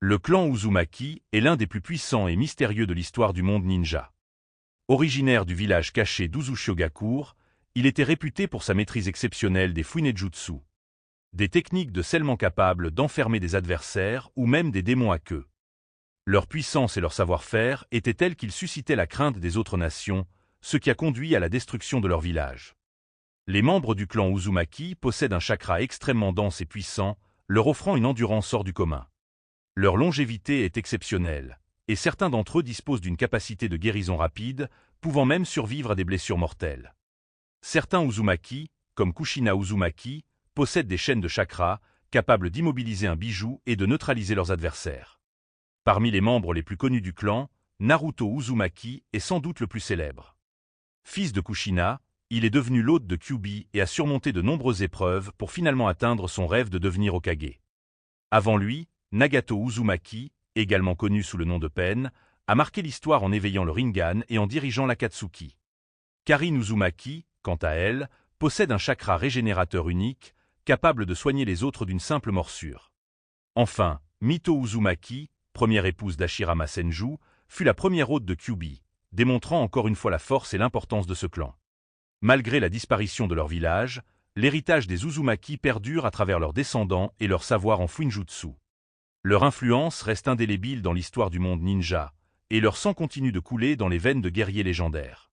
Le clan Uzumaki est l'un des plus puissants et mystérieux de l'histoire du monde ninja. Originaire du village caché d'Uzushiogakur, il était réputé pour sa maîtrise exceptionnelle des fuinejutsu, des techniques de scellement capables d'enfermer des adversaires ou même des démons à queue. Leur puissance et leur savoir-faire étaient tels qu'ils suscitaient la crainte des autres nations, ce qui a conduit à la destruction de leur village. Les membres du clan Uzumaki possèdent un chakra extrêmement dense et puissant, leur offrant une endurance hors du commun. Leur longévité est exceptionnelle, et certains d'entre eux disposent d'une capacité de guérison rapide, pouvant même survivre à des blessures mortelles. Certains Uzumaki, comme Kushina Uzumaki, possèdent des chaînes de chakra, capables d'immobiliser un bijou et de neutraliser leurs adversaires. Parmi les membres les plus connus du clan, Naruto Uzumaki est sans doute le plus célèbre. Fils de Kushina, il est devenu l'hôte de Kyuubi et a surmonté de nombreuses épreuves pour finalement atteindre son rêve de devenir Hokage. Avant lui, Nagato Uzumaki, également connu sous le nom de Pen, a marqué l'histoire en éveillant le Rinnegan et en dirigeant l'Akatsuki. Karin Uzumaki, quant à elle, possède un chakra régénérateur unique, capable de soigner les autres d'une simple morsure. Enfin, Mito Uzumaki, première épouse d'Hashirama Senju, fut la première hôte de Kyuubi, démontrant encore une fois la force et l'importance de ce clan. Malgré la disparition de leur village, l'héritage des Uzumaki perdure à travers leurs descendants et leur savoir en fuinjutsu. Leur influence reste indélébile dans l'histoire du monde ninja, et leur sang continue de couler dans les veines de guerriers légendaires.